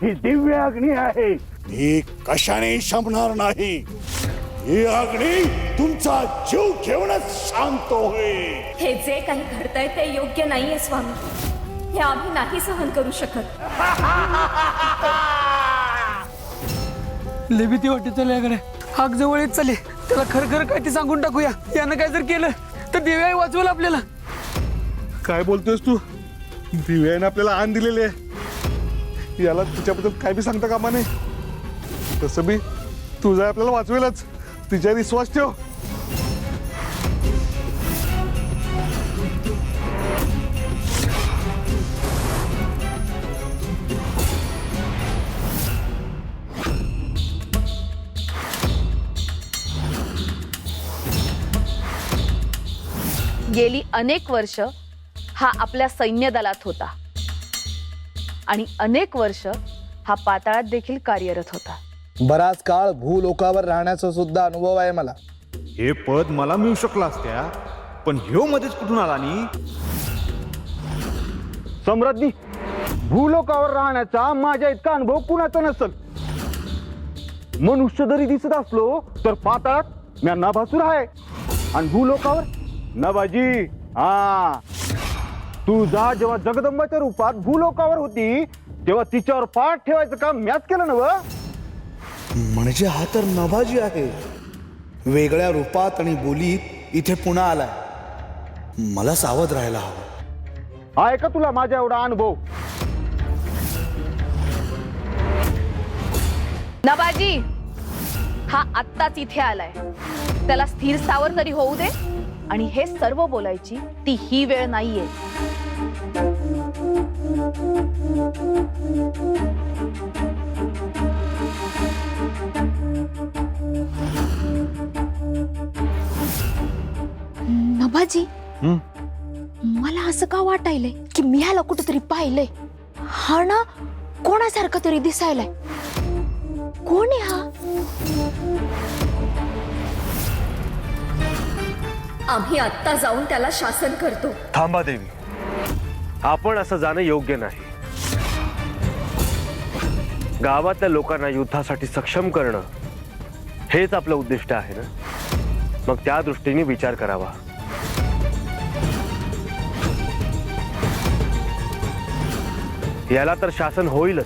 ही दिव्य अग्नी आहे, ही कशाने शमणार नाही. ही अग्नी तुमचा जीव घेऊनच शांत होईल. हे जे काही घडतंय ते योग्य नाहीये स्वामी. हे आम्ही नाही सहन करू शकत. लय भीती वाटते त्याल्याकडे. आग जवळ येत चाले. त्याला खरं खरं काय ते सांगून टाकूया. यानं काय जर केलं तर दिव्या वाचवेल आपल्याला. काय बोलतोयस तू? दिव्याने आपल्याला आण दिलेली आहे, याला तिच्याबद्दल काय बी सांगता कामा नाही. तसं बी तुझा आपल्याला वाचवेलच, तिच्यावर विश्वास ठेव. गेली अनेक वर्ष हा आपल्या सैन्य दलात होता आणि अनेक वर्ष हा पाताळात देखील कार्यरत होता. बराच काळ भूलोकावर राहण्याचा सुद्धा अनुभव आहे मला. हे पद मला मिळू शकलं असत्या, पण ह्यो मध्येच कुठून आला? आणि सम्राज्ञी, भूलोकावर राहण्याचा माझ्या इतका अनुभव कुणाचा नसल. मनुष्य जरी दिसत असलो तर पाताळात मी नभासूर आहे आणि भूलोकावर नभाजी. हा, तुझा जेव्हा जगदंबाच्या रूपात भूलोकावर होती तेव्हा तिच्यावर पाठ ठेवायचं काम मॅच केलं नव. म्हणजे हा तर नभाजी आहे, वेगळ्या रूपात आणि बोलीत इथे पुन्हा आलाय. मला सावध राहायला हवं. आहे का तुला माझा एवढा अनुभव? नवाजी हा आत्ताच इथे आलाय. त्याला स्थिर स्थावर तरी होऊ दे. आणि हे सर्व बोलायची ती ही वेळ नाहीये. नभाजी, मला असं का वाटायलंय की मी ह्याला कुठेतरी पाहिलंय. हा ना कोणासारखा तरी दिसायलाय. कोण आहे हा? आम्ही आत्ता जाऊन त्याला शासन करतो. थांबा देवी, आपण असं जाणं योग्य नाही. गावातल्या लोकांना युद्धासाठी सक्षम करणं हेच आपलं उद्दिष्ट आहे ना. मग त्या दृष्टीने विचार करावा. याला तर शासन होईलच,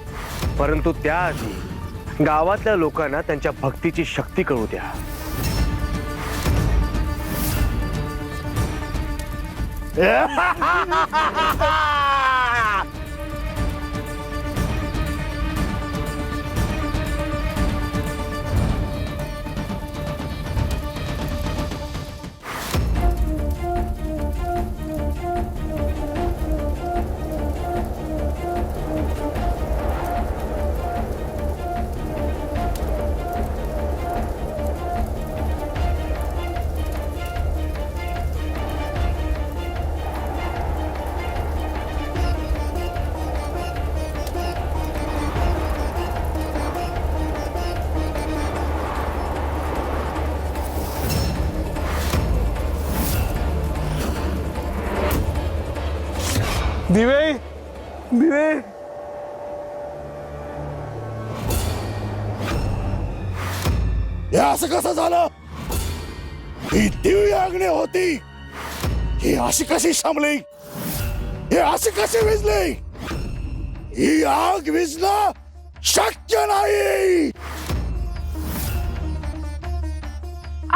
परंतु त्याआधी गावातल्या लोकांना त्यांच्या भक्तीची शक्ती कळू द्या. दिवे, दिवे, हे असं कसं झालं? ही दिव्य अग्नी होती, ही अशी कशी शमली? हे अशी कशी विझली? ही आग विझणं शक्य नाही.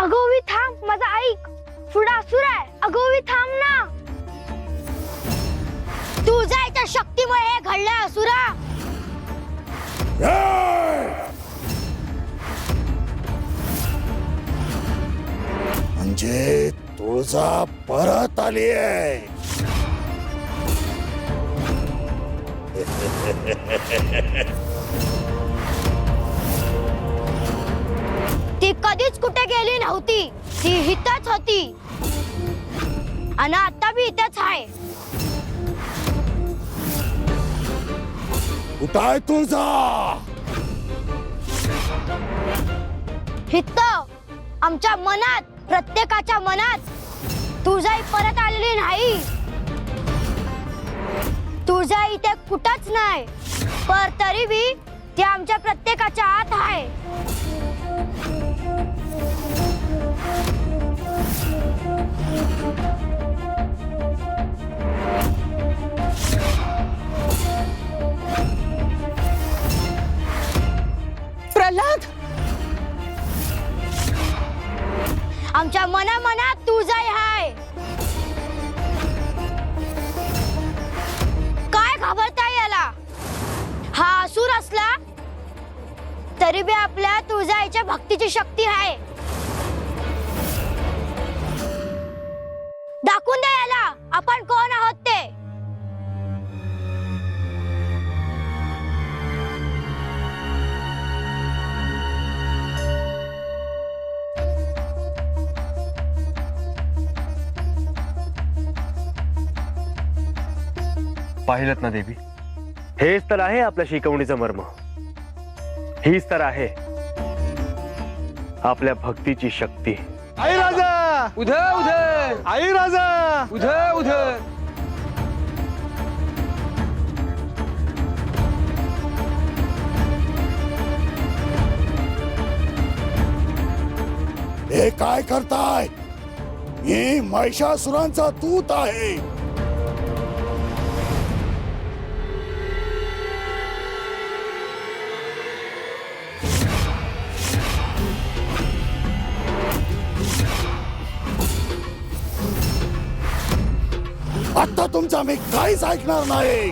अगोवी थांब, माझा ऐक. पुढे असुर आहे. अगोवी थांब ना. तुझ्या इथे शक्तीमुळे हे घडलंय असुरा. म्हणजे तुळजा परत आली आहे. ती कधीच कुठे गेली नव्हती. ती इथंच होती आणि आता बी इथंच आहे. कुठं आहे तुळजा? इथं आमच्या मनात, प्रत्येकाच्या मनात. तुळजाई परत आलेली नाही. तुळजा इथे कुठंच नाही. पर तरी बी ते आमच्या प्रत्येकाच्या आत आहे. प्रल्हाद, आमच्या मनामनात तुझाही हाय. काय घाबरताय याला? हा असुर असला तरी बी आपल्या तुळजाईच्या भक्तीची शक्ती आहे. दाखवून द्या याला आपण कोण आहोत ते. पाहिलत ना देवी, हेच तर आहे आपल्या शिकवणीचं मर्म. हीच तर आहे आपल्या भक्तीची शक्ती. आई राजा, उधर उधर, आई राजा. उधर उधर. हे काय करताय? मी महिषासुरांचा दूत आहे. आता तुमचा मी काहीच ऐकणार नाही.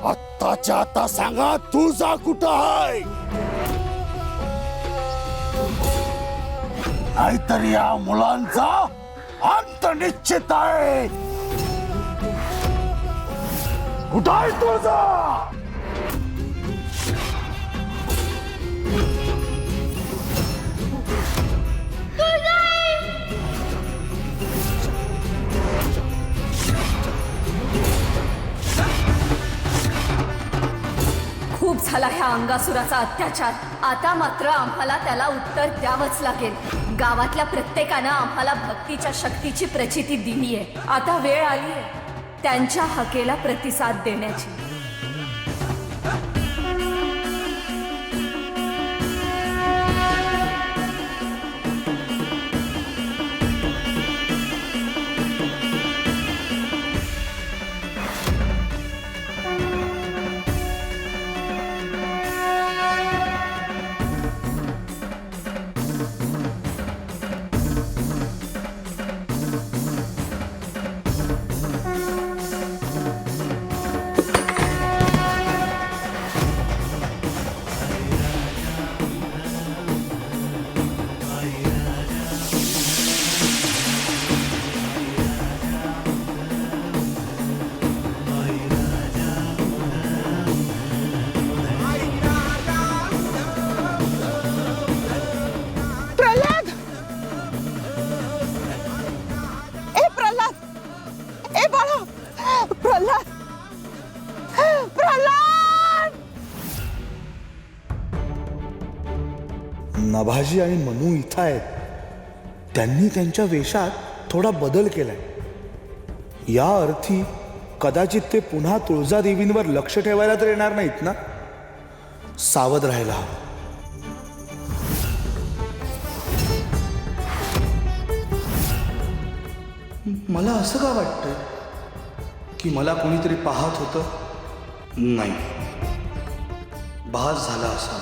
आत्ताच्या आता सांगा तुझा कुठं आहे, नाहीतर या मुलांचा अंत निश्चित आहे. कुठं आहे तुझा? खूप झाला ह्या अंगासुराचा अत्याचार. आता मात्र आम्हाला त्याला उत्तर द्यावंच लागेल. गावातल्या प्रत्येकानं आम्हाला भक्तीच्या शक्तीची प्रचिती दिलीये. आता वेळ आलीये त्यांच्या हाकेला प्रतिसाद देण्याची. नभाजी आणि मनू इथं आहेत. त्यांनी त्यांच्या वेशात थोडा बदल केलाय. या अर्थी कदाचित ते पुन्हा तुळजादेवींवर लक्ष ठेवायला तर येणार नाहीत ना. सावध राहायला हवं. मला असं का वाटतंय की मला कोणीतरी पाहत होतं? नाही, भास झाला असा.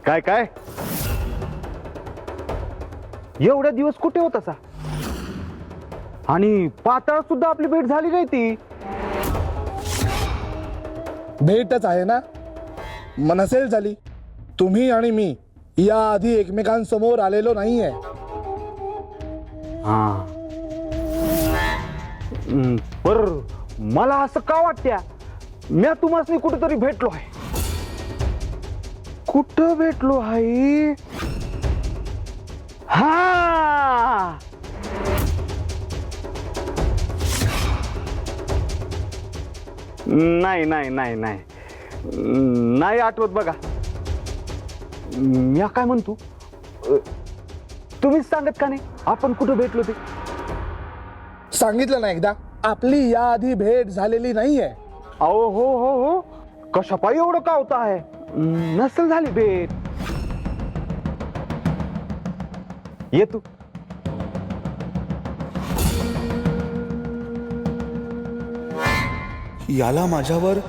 काय काय एवढ्या दिवस कुठे होता सा? आणि पाताळात सुद्धा आपली भेट झाली नाही ती. भेटच आहे ना, मनसेल झाली. तुम्ही आणि मी या आधी एकमेकांसमोर आलेलो नाहीये. हा पर मला असं का वाटत्या मी तुम्हाला कुठेतरी भेटलो आहे. कुठं भेटलो आहे? हा नाही नाही नाही नाही नाही आठवत बघा. मी काय म्हणतो, तुम्हीच सांगत का नाही आपण कुठं भेटलो ते? सांगितलं ना एकदा, आपली याआधी भेट झालेली नाहीये. अहो हो हो हो, कशापायी एवढं कावता आहे? नसेल झाली भेट. ये तू. याला माझ्यावर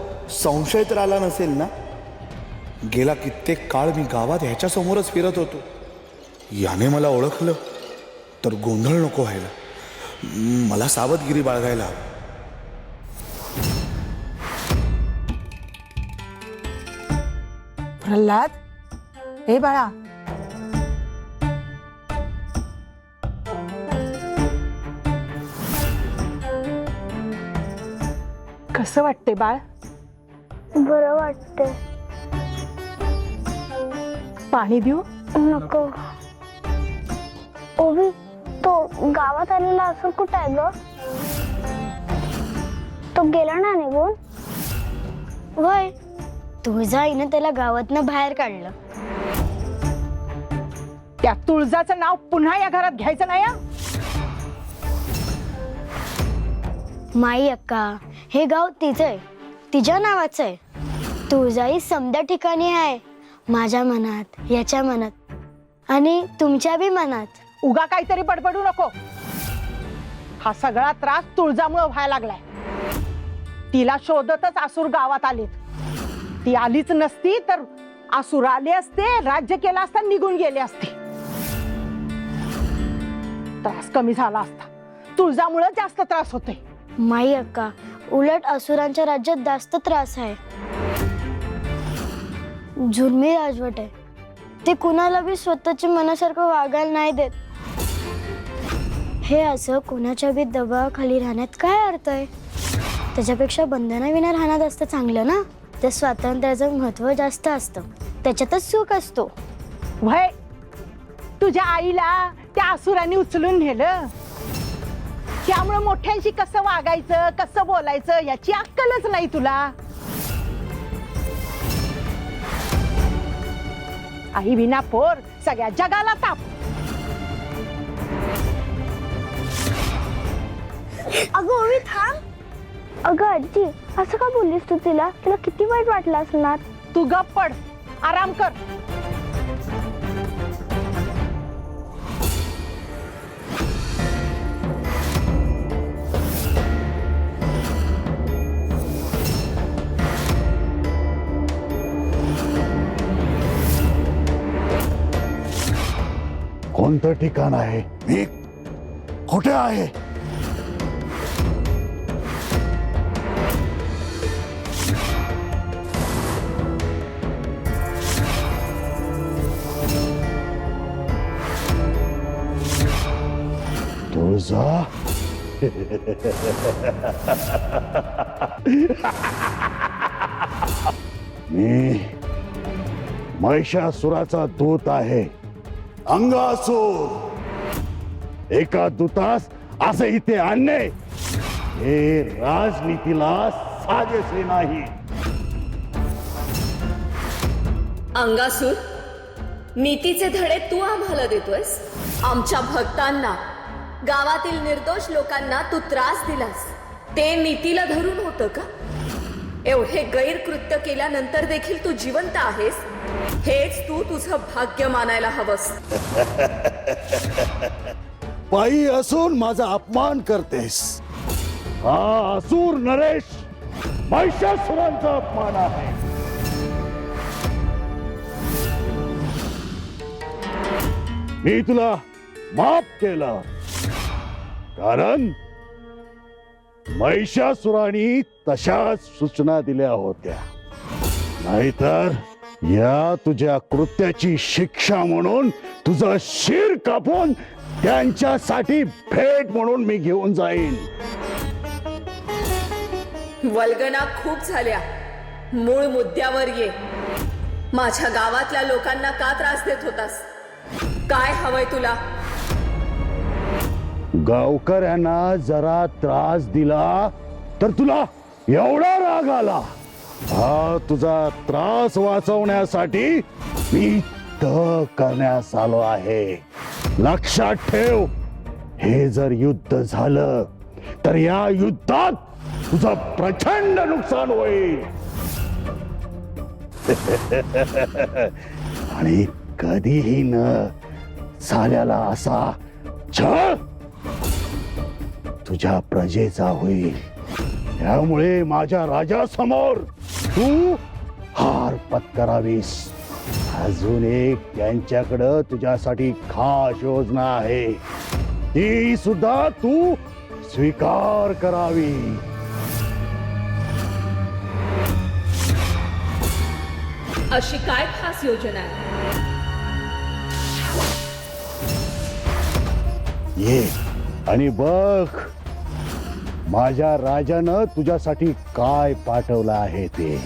संशय तर आला नसेल ना? गेला कित्येक काळ मी गावात ह्याच्या समोरच फिरत होतो. याने मला ओळखलं तर गोंधळ नको व्हायला. मला सावधगिरी बाळगायला हवी. प्रल्हाद, हे बाळा, कसं वाटते बाळ? बरं वाटतंय. पाणी देऊ? नको. ओवी, तो गावात आलेला असं कुठं आहे ग? तो गेला ना निघून? वय, तुझ्या आईनं त्याला गावातनं बाहेर काढलं. त्या तुळजाचं नाव पुन्हा या घरात घ्यायचं नाही हं? माई अक्का, हे गाव तिचं आहे, तिच्या नावाचं आहे. तुळजाई समद्या ठिकाणी आहे, माझ्या मनात, याच्या मनात आणि तुमच्या बी मनात. उगा काहीतरी बडबडू नको. हा सगळा त्रास तुळजामुळे व्हायला लागलाय. तिला शोधतच आसूर गावात आलेत. ती आलीच नसती तर आसूर आले असते, राज्य केला असता, निघून गेले असते. त्रास कमी झाला असता. तुळजामुळे जास्त त्रास होतोय. माई अक्का, उलट असुरांच्या राज्यात जास्त त्रास आहे. जुर्मी राजवट आहे. ते कुणाला बी स्वतःच्या मनासारखं वागायला नाही देत. हे असं कोणाच्या बी दबावाखाली राहण्यात काय अर्थ आहे? त्याच्यापेक्षा बंधनाविना राहण्यात असतं चांगलं ना. त्या स्वातंत्र्याचं महत्व जास्त असतं, त्याच्यातच सुख असतो. वय, तुझ्या आईला त्या आसुरांनी उचलून नेलं. त्यामुळे मोठ्यांशी कसं वागायचं, कसं बोलायचं याची अक्कलच नाही तुला. आई विना पोर सगळ्या जगाला ताप. अगं ओवी थांब. अगं आजी, असं का बोललीस तू तिला? तिला किती वाईट वाटलं असणार. तू गप्प पड, आराम कर. कोणतं ठिकाण आहे? मी कुठे आहे? तुळजा, मी महिषासुराचा दूत आहे, अंगासूर. एका दूतास असं इथे आणणे हे राजनीतीला साजेसे नाही. अंगासूर, नीतीचे धडे तू आम्हाला देतोयस? आमच्या भक्तांना, गावातील निर्दोष लोकांना तू त्रास दिलास, ते नीतीला धरून होतं का? एवढे गैरकृत्य केल्यानंतर देखील तू जिवंत आहेस, हेच तू तुझं भाग्य मानायला हवंस. पायी असून माझा अपमान करतेस. हा असुर नरेश महिषासुरांचा अपमान आहे. मी तुला माफ केलं कारण महिषासुराने तशाच सूचना दिल्या होत्या. नाहीतर या तुझ्या कृत्याची शिक्षा म्हणून तुझं शिर कापून त्यांच्यासाठी भेट म्हणून मी घेऊन जाईन. वल्गना खूप झाल्या, मूळ मुद्द्यावर ये. माझ्या गावातल्या लोकांना का त्रास देत होतास? काय हवंय तुला? गावकऱ्यांना जरा त्रास दिला तर तुला एवढा राग आला? हा तुझा त्रास वाचवण्यासाठी मी तह करण्यास आलो आहे. लक्षात ठेव, हे जर युद्ध झालं तर या युद्धात तुझं प्रचंड नुकसान होईल. आणि कधीही न झालेला असा छळ तुझ्या प्रजेचा होईल. त्यामुळे माझ्या राजासमोर तू हार पत्करावीस. अजून एक त्यांच्याकडं तुझ्यासाठी खास योजना आहे, ती सुद्धा तू स्वीकार करावी. अशी काय खास योजना आहे? ये आणि बघ माझ्या राजानं तुझ्यासाठी काय पाठवलं आहे ते.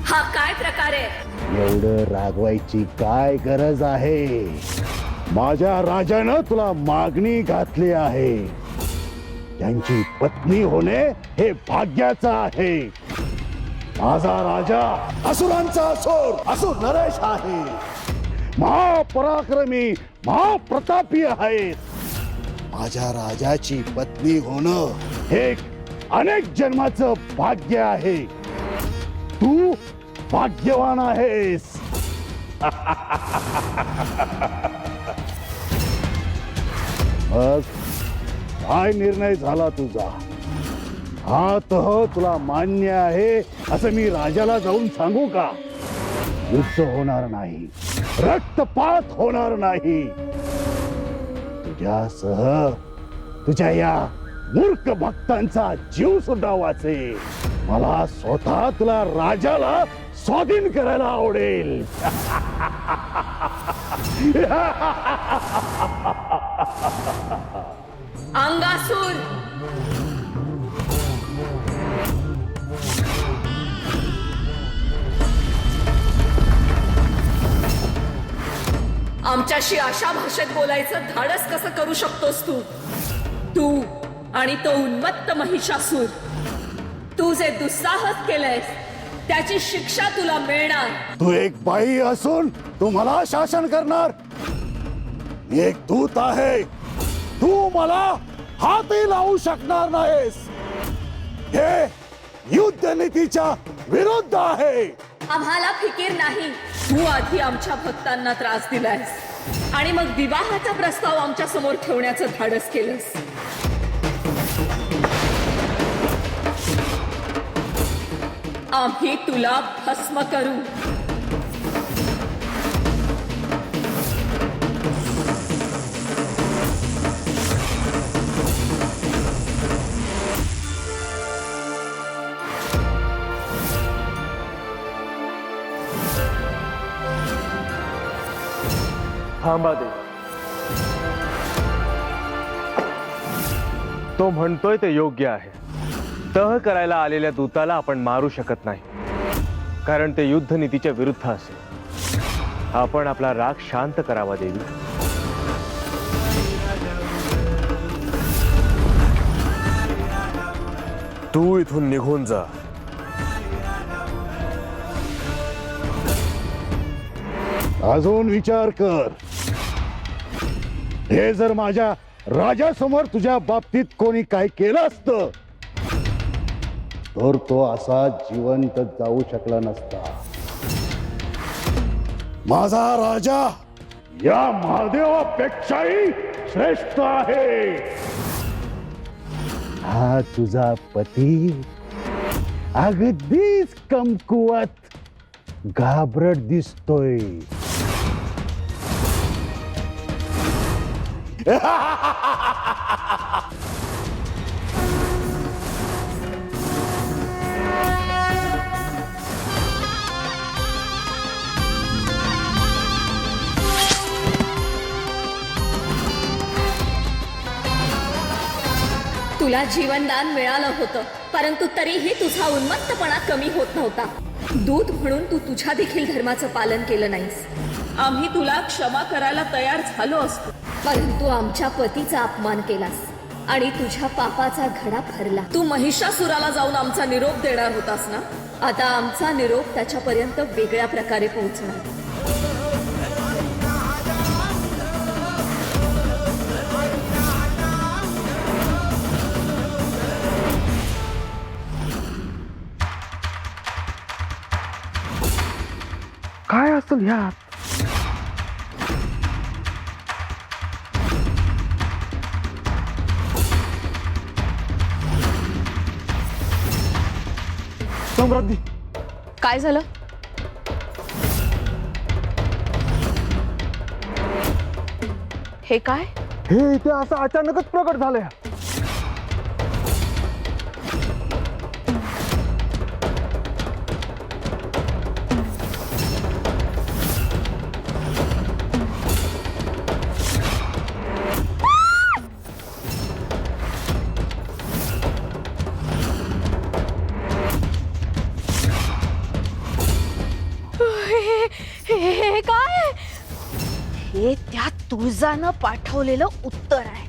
हा काय प्रकार आहे? एवढं रागवायची काय गरज आहे? माझ्या राजानं तुला मागणी घातली आहे. त्यांची पत्नी होणे हे भाग्याचं आहे. माझा राजा असुरांचा असुर नरेश आहे. महापराक्रमी महाप्रतापी आहे. माझ्या राजाची पत्नी होणं हे अनेक जन्माचं भाग्य आहे. तू भाग्यवान आहेस. मग काय निर्णय झाला तुझा? हा तह तुला मान्य आहे असं मी राजाला जाऊन सांगू का? युद्ध होणार नाही, रक्तपात होणार नाही. तुझ्यासह तुझ्या या मूर्ख भक्तांचा जीव सुद्धा वाचेल. मला स्वतः तुला राजाला स्वाधीन करायला आवडेल. अंगासूर, आमच्याशी अशा भाषेत बोलायचं धाडस कसं करू शकतोस तू? तू आणि तो उन्मत्त महिषासूर, तू जे दुस्साहस केलंयस त्याची शिक्षा तुला मिळणार. तू एक बाई असून तू मला शासन करणार? मी एक दूत आहे. तू मला हातही लावू शकणार नाहीस. हे युद्ध नीतीच्या विरुद्ध आहे. आम्हाला फिकीर नाही. तू आधी आमच्या भक्तांना त्रास दिलायस आणि मग विवाहाचा प्रस्ताव आमच्या समोर ठेवण्याचं धाडस केलंस. आम्ही तुला भस्म करू. थांबा दे. तो म्हणतोय ते योग्य आहे. तह करायला आलेल्या दूताला आपण मारू शकत नाही, कारण ते युद्ध नीतीच्या विरुद्ध असेल. आपण आपला राग शांत करावा देवी. तू इथून निघून जा. अजून विचार कर. हे जर माझ्या राजासमोर तुझ्या बाबतीत कोणी काय केलं असतं तर तो असा जिवंत जाऊ शकला नसता. माझा राजा या महादेवापेक्षाही श्रेष्ठ आहे. हा तुझा पती अगदीच कमकुवत घाबरट दिसतोय. तुला जीवनदान मिळालं होतं, परंतु तरीही तुझा उन्मत्तपणा कमी होत नव्हता. दूत म्हणून तू तुझ्या देखील धर्माचं पालन केलं नाहीस. आम्ही तुला क्षमा करायला तयार झालो असतो, परंतु आमच्या पतीचा अपमान केलास आणि तुझ्या पापाचा घडा भरला. तू महिषासुराला जाऊन आमचा निरोप देणार होतास ना, आता आमचा निरोप त्याच्यापर्यंत वेगळ्या प्रकारे पोहोचणार. काय असेल ह्यात? सम्राज्ञी, काय झालं? हे काय? हे इथे असं अचानकच प्रकट झालंय. हे काय? हे त्या तुळजानं पाठवलेलं उत्तर आहे.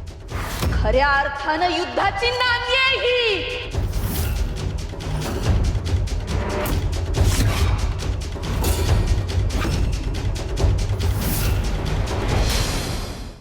खऱ्या अर्थानं युद्धाची नांदी आहे ही.